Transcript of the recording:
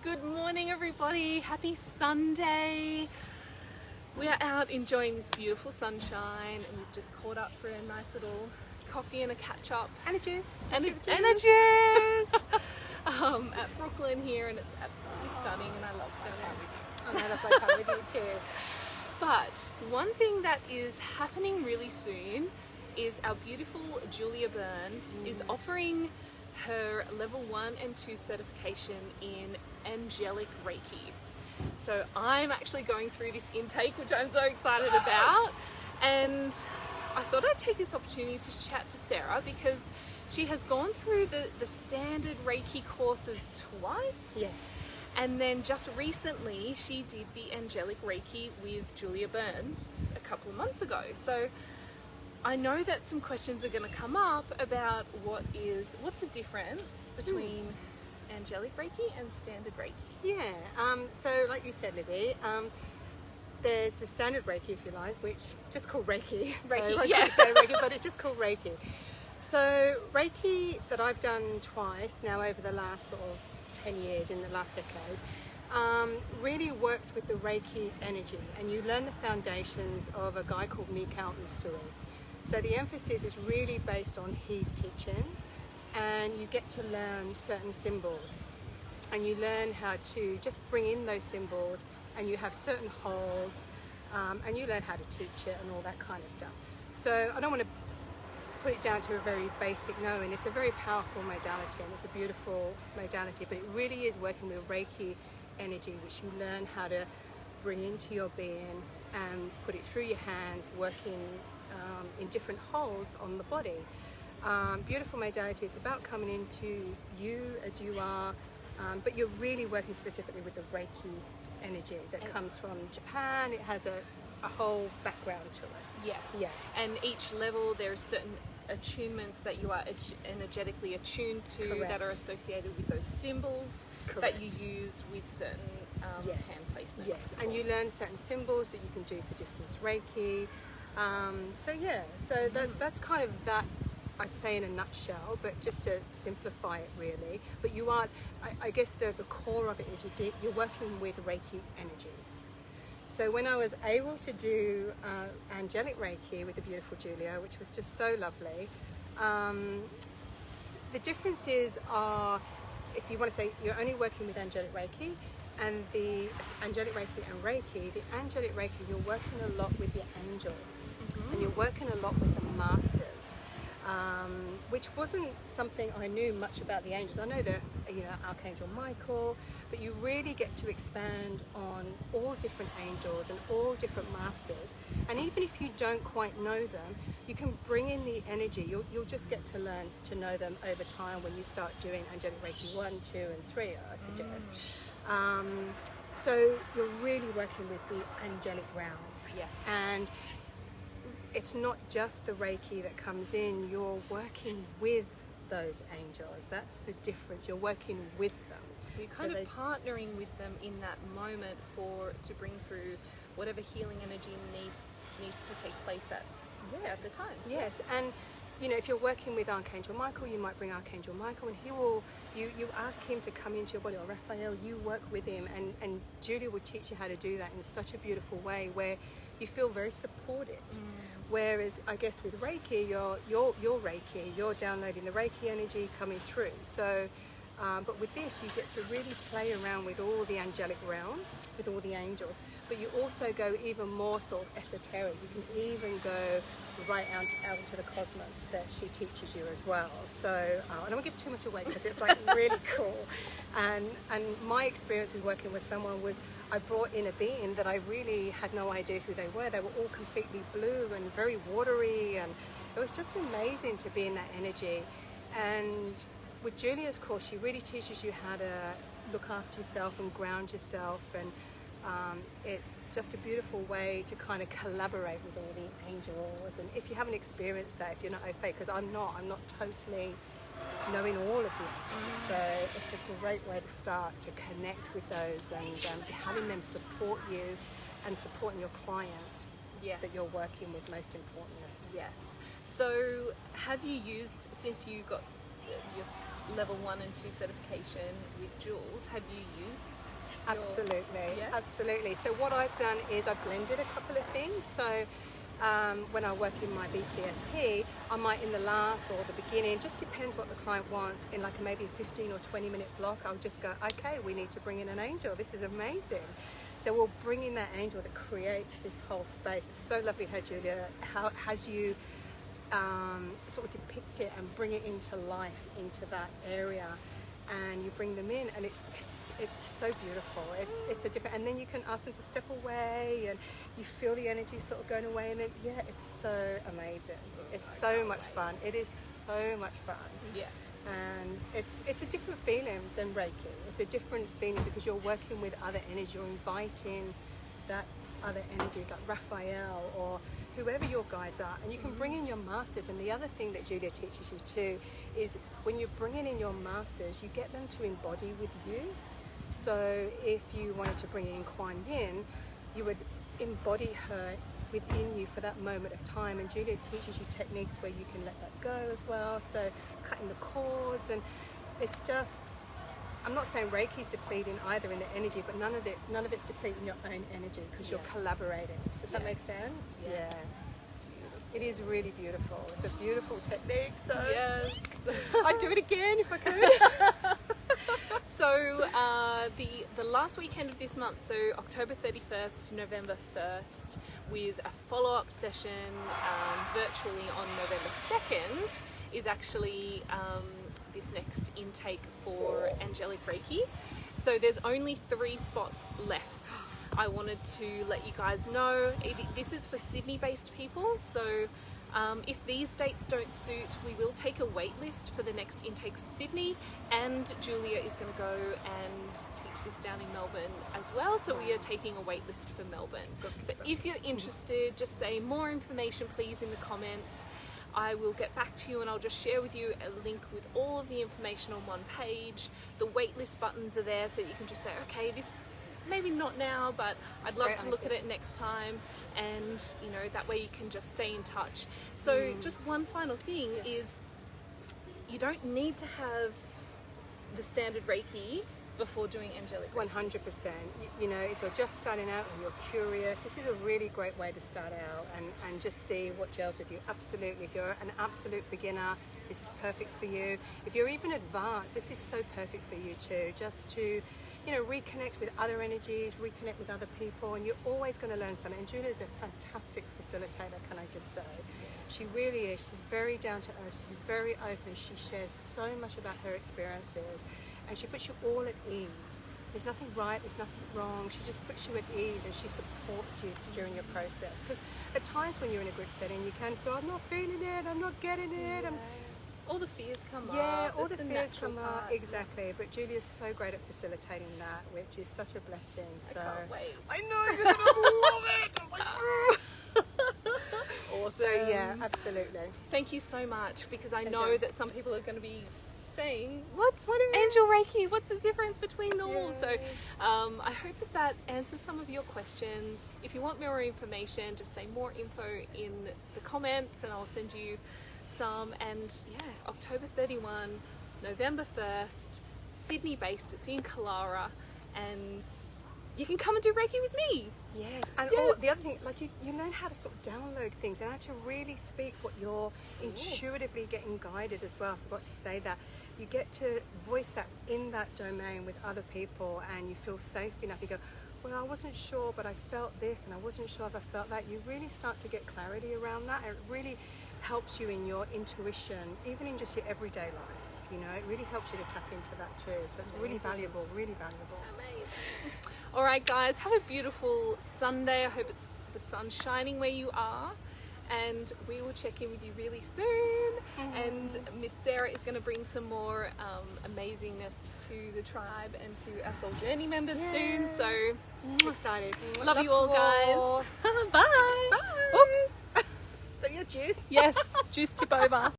Good morning, everybody. Happy Sunday. We are out enjoying this beautiful sunshine, and we've just caught up for a nice little coffee and a catch up And a juice. and a juice at Brooklyn here, and it's absolutely stunning, and I love my time with you. And I love my time with you too. But one thing that is happening really soon is our beautiful Julia Byrne is offering her level 1 and 2 certification in Angelic Reiki. So I'm actually going through this intake, which I'm so excited about, and I thought I'd take this opportunity to chat to Sarah because she has gone through the standard Reiki courses twice. Yes. And then just recently she did the Angelic Reiki with Julia Byrne a couple of months ago. So I know that some questions are going to come up about what's the difference between Angelic Reiki and standard Reiki. Yeah. So like you said, Libby, there's the standard Reiki, if you like, which just called Reiki. Reiki, so yeah. Standard Reiki, but it's just called Reiki. So Reiki that I've done twice now over the last sort of 10 years, in the last decade, really works with the Reiki energy, and you learn the foundations of a guy called Mikao Usui. So the emphasis is really based on his teachings, and you get to learn certain symbols, and you learn how to just bring in those symbols, and you have certain holds, and you learn how to teach it and all that kind of stuff. So I don't want to put it down to a very basic knowing. It's a very powerful modality, and it's a beautiful modality, but it really is working with Reiki energy, which you learn how to bring into your being and put it through your hands, working in different holds on the body. Beautiful modality. It's about coming into you as you are, but you're really working specifically with the Reiki energy that comes from Japan. It has a whole background to it. Yes. Yeah. And each level there are certain attunements that you are energetically attuned to. Correct. That are associated with those symbols. Correct. That you use with certain hand placements. Yes, and you learn certain symbols that you can do for distance Reiki. So that's kind of that, I'd say, in a nutshell, but just to simplify it really. But you are, I guess the core of it is you're working with Reiki energy. So when I was able to do Angelic Reiki with the beautiful Julia, which was just so lovely, the differences are, if you want to say you're only working with Angelic Reiki, and the Angelic Reiki and Reiki, the Angelic Reiki, you're working a lot with your angels, and you're working a lot with the masters, which wasn't something I knew much about the angels. I know that, Archangel Michael, but you really get to expand on all different angels and all different masters. And even if you don't quite know them, you can bring in the energy. You'll just get to learn to know them over time when you start doing Angelic Reiki 1, 2, and 3, I suggest. So you're really working with the angelic realm. Yes. And it's not just the Reiki that comes in, you're working with those angels. That's the difference. You're working with them. So you're kind of partnering with them in that moment to bring through whatever healing energy needs to take place at the time. Yes, and if you're working with Archangel Michael, you might bring Archangel Michael, and he will, you ask him to come into your body, or Raphael, you work with him, and Julia will teach you how to do that in such a beautiful way where you feel very supported. Whereas I guess with Reiki, you're Reiki, you're downloading the Reiki energy coming through. So, but with this, you get to really play around with all the angelic realm, with all the angels, but you also go even more sort of esoteric. You can even go right out into the cosmos that she teaches you as well. So I don't want to give too much away because it's like really cool. And my experience with working with someone was I brought in a being that I really had no idea who they were. They were all completely blue and very watery, and it was just amazing to be in that energy. And with Julia's course, she really teaches you how to look after yourself and ground yourself, and it's just a beautiful way to kind of collaborate with all the angels. And if you haven't experienced that, if you're not au fait, because I'm not totally knowing all of the angels, so it's a great way to start to connect with those, and having them support you and supporting your client that you're working with, most importantly. Yes. So have you used, since you got your level 1 and 2 certification with Jules, have you used? Absolutely, Yes? absolutely. So what I've done is I've blended a couple of things. So when I work in my BCST, I might in the last or the beginning, just depends what the client wants, in like maybe a 15 or 20 minute block, I'll just go, okay, we need to bring in an angel. This is amazing. So we'll bring in that angel that creates this whole space. It's so lovely how Julia, has you sort of depict it and bring it into life, into that area. And you bring them in, and it's so beautiful. It's a different, and then you can ask them to step away, and you feel the energy sort of going away, and then yeah, it's so amazing. It's so much fun. It is so much fun. Yes. And it's a different feeling than Reiki. It's a different feeling because you're working with other energy. You're inviting that other energies like Raphael or whoever your guides are, and you can bring in your masters. And the other thing that Julia teaches you too is when you're bringing in your masters, you get them to embody with you. So if you wanted to bring in Kuan Yin, you would embody her within you for that moment of time, and Julia teaches you techniques where you can let that go as well, so cutting the cords. And it's just, I'm not saying Reiki's depleting either in the energy, but none of it's depleting your own energy because you're collaborating. Does that make sense? Yes. Yeah. It is really beautiful. It's a beautiful technique. So Yes. I'd do it again if I could. So the last weekend of this month, so October 31st to November 1st, with a follow-up session virtually on November 2nd, is actually this next intake for Angelic Reiki. So there's only 3 spots left. I wanted to let you guys know, this is for Sydney-based people, so if these dates don't suit, we will take a wait list for the next intake for Sydney, and Julia is going to go and teach this down in Melbourne as well, so we are taking a wait list for Melbourne. So if you're interested, just say more information please in the comments. I will get back to you, and I'll just share with you a link with all of the information on one page. The waitlist buttons are there, so you can just say, okay, this maybe not now, but I'd love to look at it next time, and you know, that way you can just stay in touch. So just one final thing is, you don't need to have the standard Reiki before doing Angelic Reiki. 100%. You know, if you're just starting out and you're curious, this is a really great way to start out and just see what gels with you. Absolutely. If you're an absolute beginner, this is perfect for you. If you're even advanced, this is so perfect for you too. Just to, you know, reconnect with other energies, reconnect with other people, and you're always going to learn something. And Julia is a fantastic facilitator, can I just say. She really is. She's very down to earth. She's very open. She shares so much about her experiences, and she puts you all at ease. There's nothing right, there's nothing wrong. She just puts you at ease, and she supports you during your process. Because at times when you're in a group setting, you can feel, I'm not feeling it, I'm not getting it. All the fears come up. Yeah, all It's the a fears natural come up. part. Exactly. But Julia's so great at facilitating that, which is such a blessing. So I can't wait. I know you're gonna love it. Awesome. So yeah, absolutely. Thank you so much, because I know Pleasure. that some people are going to be saying, what's Angel Reiki? What's the difference between normal? Yes. So I hope that answers some of your questions. If you want more information, just say more info in the comments and I'll send you some. And yeah, October 31, November 1st, Sydney based, it's in Kalara, and you can come and do Reiki with me. Yes, and Yes. the other thing, like you learn how to sort of download things and how to really speak what you're intuitively getting guided as well. I forgot to say that. You get to voice that in that domain with other people, and you feel safe enough. You go, well, I wasn't sure, but I felt this, and I wasn't sure if I felt that. You really start to get clarity around that, and it really helps you in your intuition, even in just your everyday life. You know, it really helps you to tap into that too. So it's really valuable, really valuable. Amazing. All right, guys, have a beautiful Sunday. I hope it's the sun shining where you are, and we will check in with you really soon. And Miss Sarah is going to bring some more amazingness to the tribe and to our Soul Journey members soon. So Excited. love you to all, guys. Bye. Bye. Oops. Is that your juice? Yes, juice tip over.